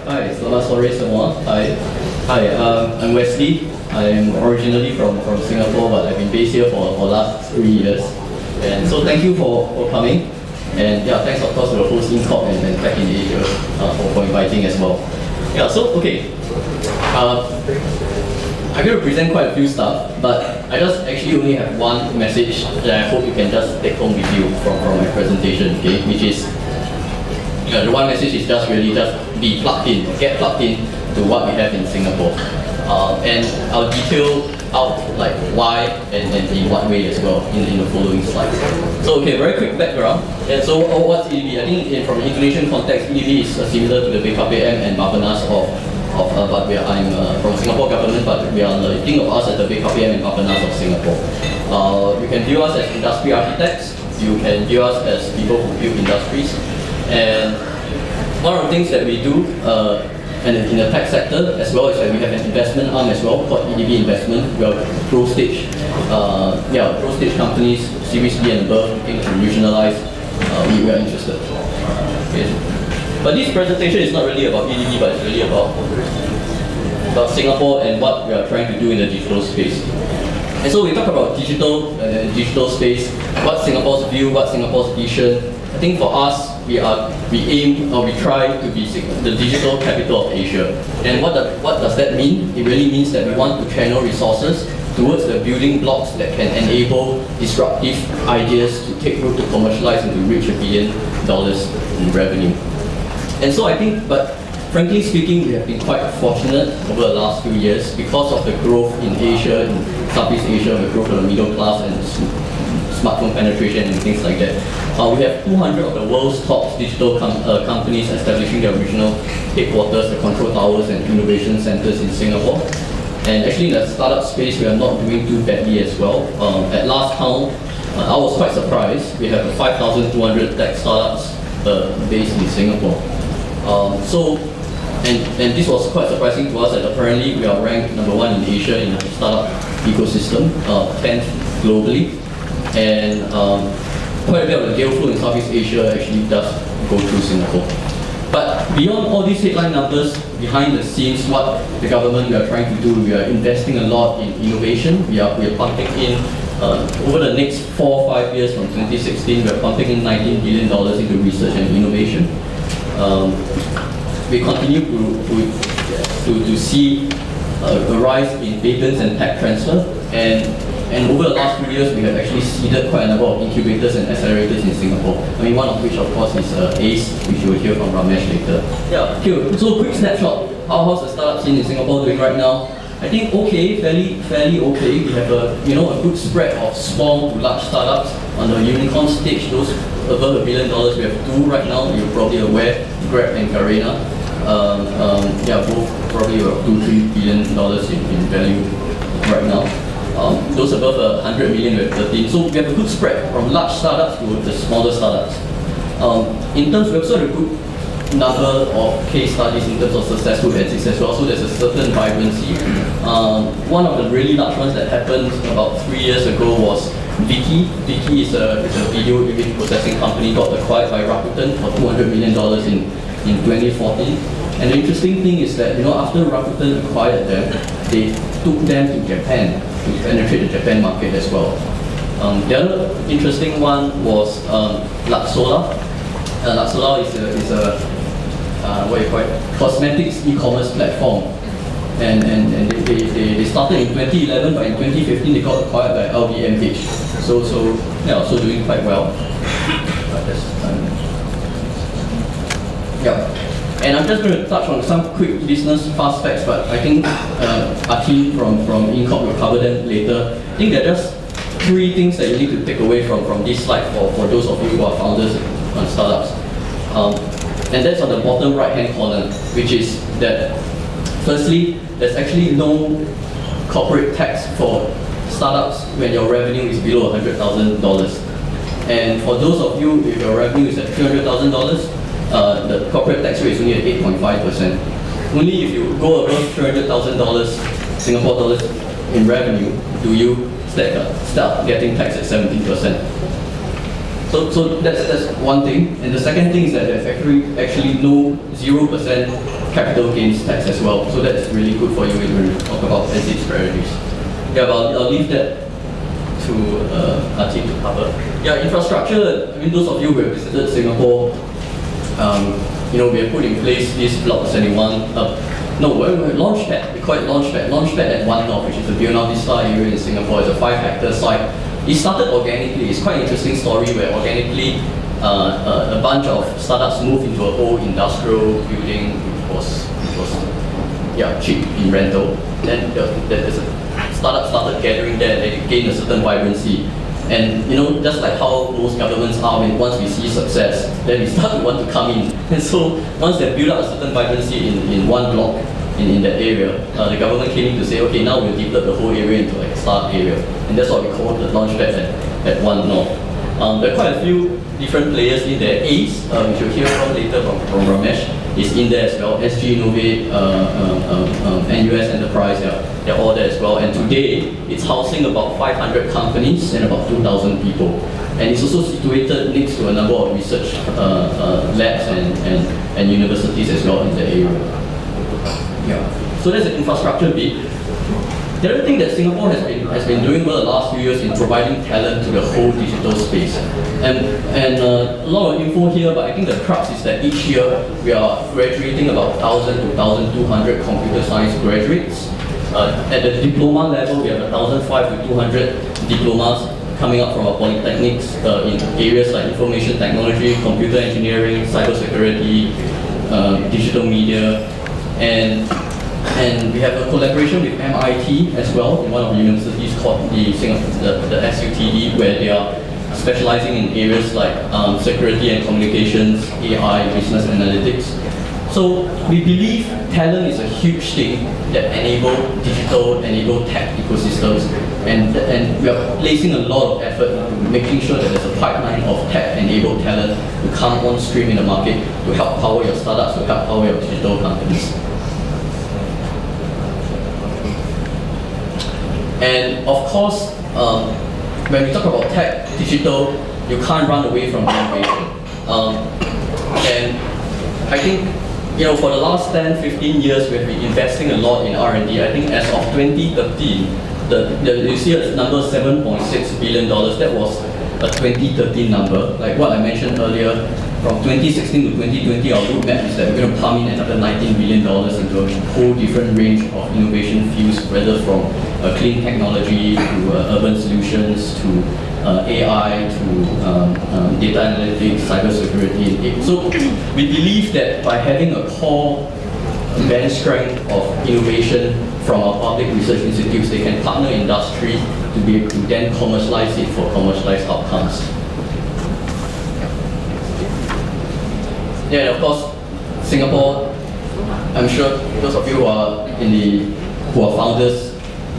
Hi, selamat sore semua. Hi, I'm Wesley. I'm originally from Singapore, but I've been based here for last 3 years. And so thank you for coming. And yeah, thanks of course to the host In.Corp and Tech in Asia for inviting as well. Yeah, so okay. I'm going to present quite a few stuff, but I just actually only have one message that I hope you can just take home with you from my presentation, okay? Which is, the one message is just really just be plugged in, get plugged in to what we have in Singapore. And I'll detail out like why and in what way as well in the following slides. So okay, very quick background. And so what's EDB? I think from an Indonesian context, EDB is similar to the BKPM and Bappenas but I'm from Singapore government, but we are think of us as the BKPM and Bappenas of Singapore. You can view us as industry architects. You can view us as people who build industries. And one of the things that we do and in the tech sector as well is that we have an investment arm as well called EDB Investment. We are growth stage companies, Series B and above, looking to regionalize. We are interested. Okay. But this presentation is not really about EDB, but it's really about Singapore and what we are trying to do in the digital space. And so we talk about digital space, what Singapore's view, what Singapore's vision. I think for us, we aim or we try to be the digital capital of Asia. And what does that mean? It really means that we want to channel resources towards the building blocks that can enable disruptive ideas to take root, to commercialize, and to reach $1 billion in revenue. And so I think, but frankly speaking, we have been quite fortunate over the last few years because of the growth in Asia, in Southeast Asia, the growth of the middle class and smartphone penetration and things like that. We have 200 of the world's top digital companies establishing their regional headquarters, the control towers and innovation centers in Singapore. And actually in the startup space, we are not doing too badly as well. At last count, I was quite surprised. We have 5,200 tech startups based in Singapore. And this was quite surprising to us that apparently we are ranked #1 in Asia in the startup ecosystem, 10th globally. And quite a bit of the deal flow in Southeast Asia actually does go through Singapore. But beyond all these headline numbers, behind the scenes, what the government we are trying to do, we are investing a lot in innovation. We are pumping in, over the next 4 or 5 years from 2016, we are pumping in $19 billion into research and innovation. We continue to see a rise in patents and tech transfer, and over the last few years, we have actually seeded quite a number of incubators and accelerators in Singapore. I mean, one of which, of course, is ACE, which you will hear from Ramesh later. Yeah, okay, so quick snapshot. How's the startup scene in Singapore doing right now? I think okay, fairly okay. We have a good spread of small to large startups. On the unicorn stage, those above $1 billion, we have 2 right now. You're probably aware, Grab and Garena. Both probably about $2-3 billion in value right now. Those above 100 million, we have 13. So we have a good spread from large startups to the smaller startups. In terms, we also have a good number of case studies in terms of successful exits as well. So there's a certain vibrancy. One of the really large ones that happened about 3 years ago was Viki. Viki is a video image processing company got acquired by Rakuten for $200 million in 2014. And the interesting thing is that after Rakuten acquired them, they took them to Japan to penetrate the Japan market as well. The other interesting one was Luxola. Luxola is a what you call it, cosmetics e-commerce platform, and they started in 2011, but in 2015 they got acquired by LVMH. So yeah, also doing quite well. Yeah. And I'm just going to touch on some quick business fast facts, but I think Atin from In.Corp will cover them later. I think there are just 3 things that you need to take away from this slide for those of you who are founders on startups. And that's on the bottom right-hand corner, which is that firstly, there's actually no corporate tax for startups when your revenue is below $100,000. And for those of you, if your revenue is at $300,000, the corporate tax rate is only at 8.5%. Only if you go above $300,000 Singapore dollars in revenue do you start getting taxed at 17%. So that's one thing. And the second thing is that there's actually no 0% capital gains tax as well. So that's really good for you when we talk about exit strategies. Yeah, but I'll leave that to Atin to cover. Yeah, infrastructure. I mean, those of you who have visited Singapore, we have put in place this Block 71. Launchpad. We call it Launchpad. Launchpad at One North, which is the Buona Vista area in Singapore. It's a 5-hectare site. It started organically. It's quite an interesting story where organically a bunch of startups moved into an old industrial building which was cheap in rental. Then there's a startup started gathering there, and they gained a certain vibrancy. And just like how most governments are, once we see success, then we start to want to come in. And so once they build up a certain vibrancy in one block in that area, the government came in to say, okay, now we'll develop the whole area into like a startup area. And that's what we call the launchpad at One North. There are quite a few different players in there. ACE, which you'll hear from later from Ramesh, is in there as well. SG Innovate, NUS Enterprise, they're all there as well. And today, it's housing about 500 companies and about 2,000 people. And it's also situated next to a number of research labs and universities as well in the area. Yeah. So that's the infrastructure bit. The other thing that Singapore has been doing over the last few years in providing talent to the whole digital space. And a lot of info here, but I think the crux is that each year we are graduating about 1,000 to 1,200 computer science graduates. At the diploma level, we have 1,500 to 200 diplomas coming up from our polytechnics in areas like information technology, computer engineering, cybersecurity, digital media, and we have a collaboration with MIT as well in one of the universities called the SUTD, where they are specializing in areas like security and communications, AI, business analytics. So we believe talent is a huge thing that enable tech ecosystems, and we are placing a lot of effort into making sure that there's a pipeline of tech-enabled talent to come on stream in the market to help power your startups, to help power your digital companies. And of course, when we talk about tech, digital, you can't run away from innovation. And I think, for the last 10, 15 years, we've been investing a lot in R&D. I think as of 2013, you see a number $7.6 billion. That was a 2013 number. Like what I mentioned earlier, from 2016 to 2020, our roadmap is that we're going to pump in another $19 billion into a whole different range of innovation fields, whether from clean technology to urban solutions to AI to data analytics, cybersecurity. So we believe that by having a core bench strength of innovation from our public research institutes, they can partner industry to be able to then commercialize it for commercialized outcomes. Yeah, and of course, Singapore, I'm sure those of you who are founders,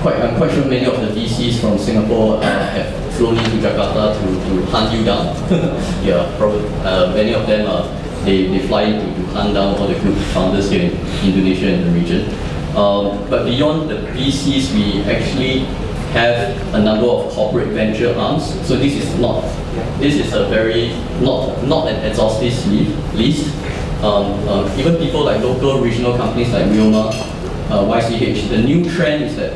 I'm quite sure many of the VCs from Singapore have flown into Jakarta to hunt you down. Yeah, probably many of them they fly to hunt down all the good founders here in Indonesia and the region. But beyond the VCs, we actually have a number of corporate venture arms. So this is a very not an exhaustive list. Even people like local regional companies like Wilma, YCH. The new trend is that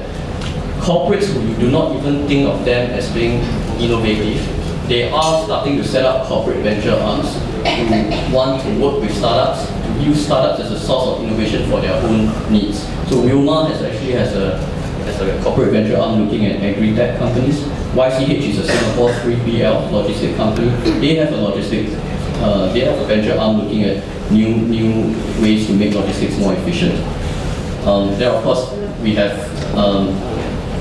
corporates who you do not even think of them as being innovative, they are starting to set up corporate venture arms who want to work with startups, to use startups as a source of innovation for their own needs. So Wilma has a corporate venture arm looking at agri-tech companies. YCH is a Singapore 3PL logistic company. They have a venture arm looking at new ways to make logistics more efficient. Then of course we have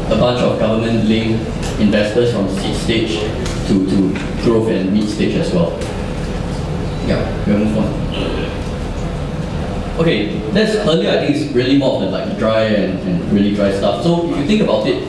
a bunch of government-linked investors from seed stage to growth and mid stage as well. Yeah, we'll move on. Okay, that's earlier. I think it's really more of the dry and really dry stuff. So if you think about it,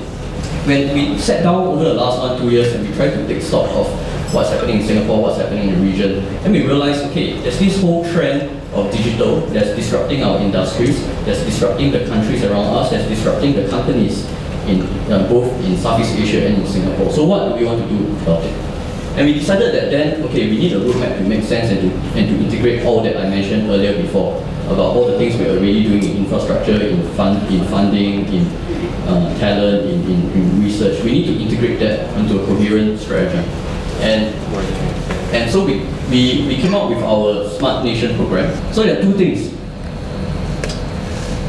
when we sat down over the last 1-2 years and we tried to take stock of what's happening in Singapore, what's happening in the region, and we realized, okay, there's this whole trend of digital that's disrupting our industries, that's disrupting the countries around us, that's disrupting the companies in both in Southeast Asia and in Singapore. So what do we want to do about it? And we decided that then, okay, we need a roadmap to make sense and to integrate all that I mentioned earlier before about all the things we are already doing in infrastructure, in funding, in talent, in research. We need to integrate that into a coherent strategy. And so we came up with our Smart Nation program. So there are two things.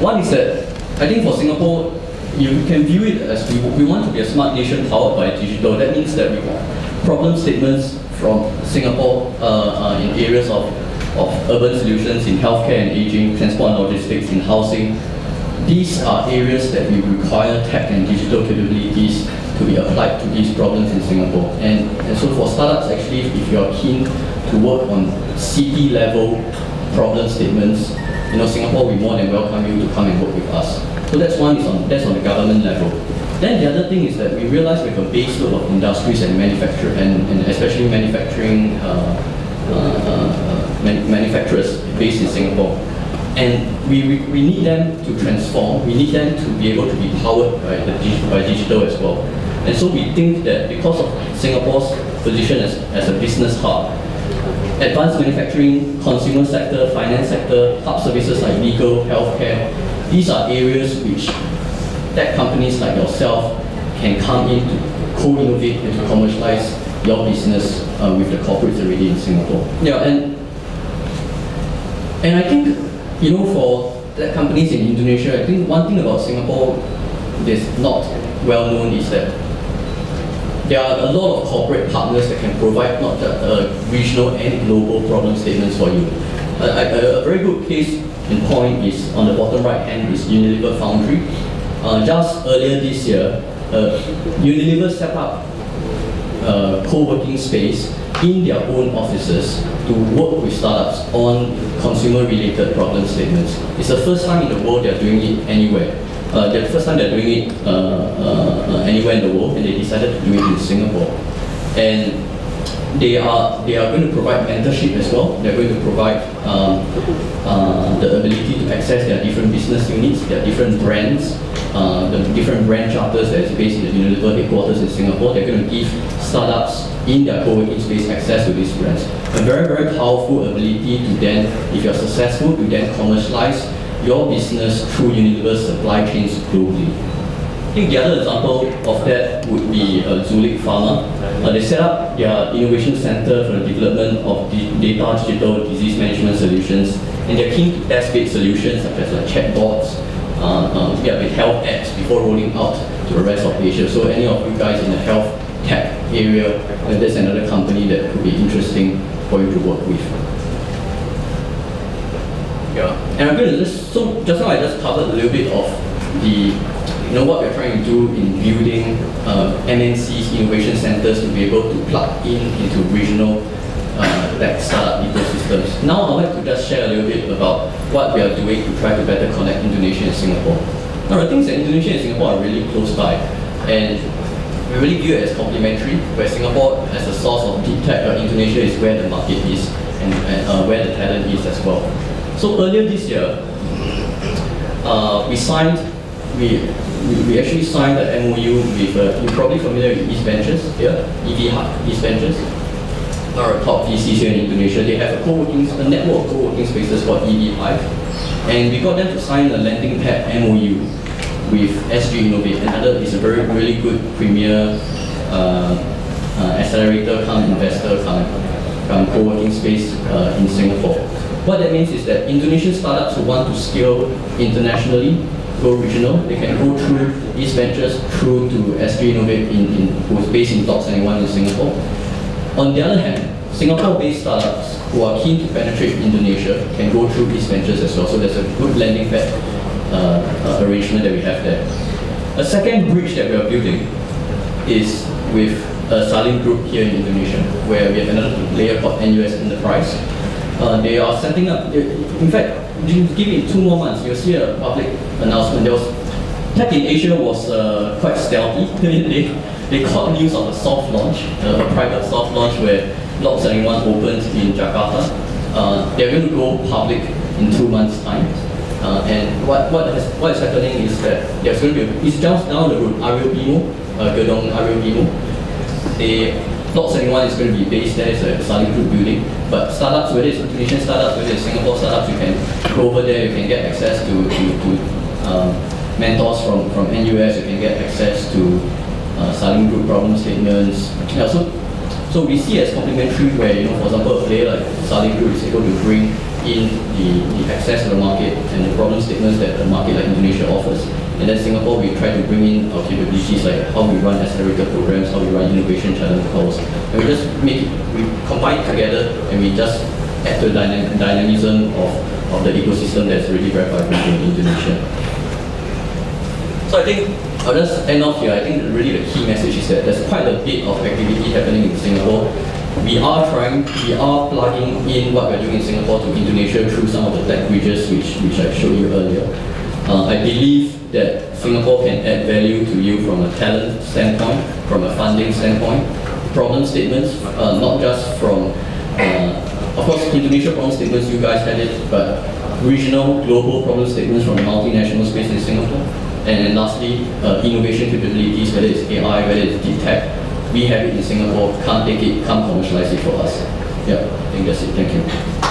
One is that I think for Singapore, you can view it as we want to be a smart nation powered by digital. That means that we want problem statements from Singapore in areas of urban solutions, in healthcare and aging, transport and logistics, in housing. These are areas that we require tech and digital capabilities to be applied to these problems in Singapore. And so for startups, actually, if you are keen to work on city level problem statements, Singapore will more than welcome you to come and work with us. So that's on the government level. Then the other thing is that we realize we have a base load of industries and manufacture and especially manufacturing manufacturers based in Singapore. And we need them to transform, we need them to be able to be powered by digital as well. And so we think that because of Singapore's position as a business hub, advanced manufacturing, consumer sector, finance sector, hub services like legal, healthcare, these are areas which tech companies like yourself can come in to co-innovate and to commercialize your business with the corporates already in Singapore. Yeah, and I think, for tech companies in Indonesia, I think one thing about Singapore that's not well known is that there are a lot of corporate partners that can provide not just regional and global problem statements for you. A very good case in point is on the bottom right hand is Unilever Foundry. Just earlier this year, Unilever set up a co-working space in their own offices to work with startups on consumer-related problem statements. It's the first time in the world they're doing it anywhere. The first time they're doing it anywhere in the world, and they decided to do it in Singapore. And they are going to provide mentorship as well. They're going to provide the ability to access their different business units, their different brands, the different brand charters that is based in the Unilever headquarters in Singapore. They're going to give startups in their co-working space access to these brands. A very, very powerful ability to then, if you're successful, to then commercialize your business through Unilever's supply chains globally. I think the other example of that would be Zulik Pharma. They set up their innovation center for the development of data digital disease management solutions, and they're keen to test-based solutions such as chatbots, with health apps before rolling out to the rest of Asia. So any of you guys in the health tech area, then there's another company that could be interesting for you to work with. Yeah, and I'm going to just now I just covered a little bit of the what we're trying to do in building MNC's innovation centers to be able to plug into regional startup ecosystems. Now I'd like to just share a little bit about what we are doing to try to better connect Indonesia and Singapore. Now the things that Indonesia and Singapore are really close by, and we really view it as complementary, where Singapore as a source of deep tech, Indonesia is where the market is and where the talent is as well. So earlier this year, we actually signed an MOU with, you're probably familiar with East Ventures here, EV Hub, East Ventures, are a top VCs here in Indonesia. They have a network of co-working spaces called EV Hive, and we got them to sign a landing pad MOU with SG Innovate. Another is a really good premier accelerator investor co-working space in Singapore. What that means is that Indonesian startups who want to scale internationally, go regional, they can go through East Ventures through to SG Innovate who's based in Dock 71 in Singapore. On the other hand, Singapore-based startups who are keen to penetrate Indonesia can go through East Ventures as well. So there's a good landing pad arrangement that we have there. A second bridge that we are building is with Salim Group here in Indonesia, where we have another player called NUS Enterprise. They are setting up, in fact, give it 2 more months, you'll see a public announcement. Tech in Asia was quite stealthy. They caught news of a soft launch, a private soft launch where Block 71 opened in Jakarta. They're going to go public in 2 months' time. And what is happening is that there's going to be, it's just down the road, Aryo Bimo, Gedong Aryo Bimo. not anyone is going to be based there, it's a Saling Group building, but startups, whether it's Indonesian startups, whether it's Singapore startups, you can go over there, you can get access to mentors from NUS, you can get access to Saling Group problem statements. Yeah, so we see as complementary where, for example, a player like Saling Group is able to bring in the access to the market and the problem statements that a market like Indonesia offers. And then Singapore, we try to bring in our capabilities like how we run accelerator programs, how we run innovation challenge calls. And we just we combine it together and we just add to the dynamism of the ecosystem that's really very vibrant in Indonesia. So I think I'll just end off here. I think really the key message is that there's quite a bit of activity happening in Singapore. We are plugging in what we're doing in Singapore to Indonesia through some of the tech bridges which I showed you earlier. I believe that Singapore can add value to you from a talent standpoint, from a funding standpoint, problem statements, not just from, of course, Indonesia problem statements, you guys had it, but regional, global problem statements from multinational space in Singapore. And then lastly, innovation capabilities, whether it's AI, whether it's deep tech, we have it in Singapore, can't take it, can't commercialize it for us. Yeah, I think that's it. Thank you.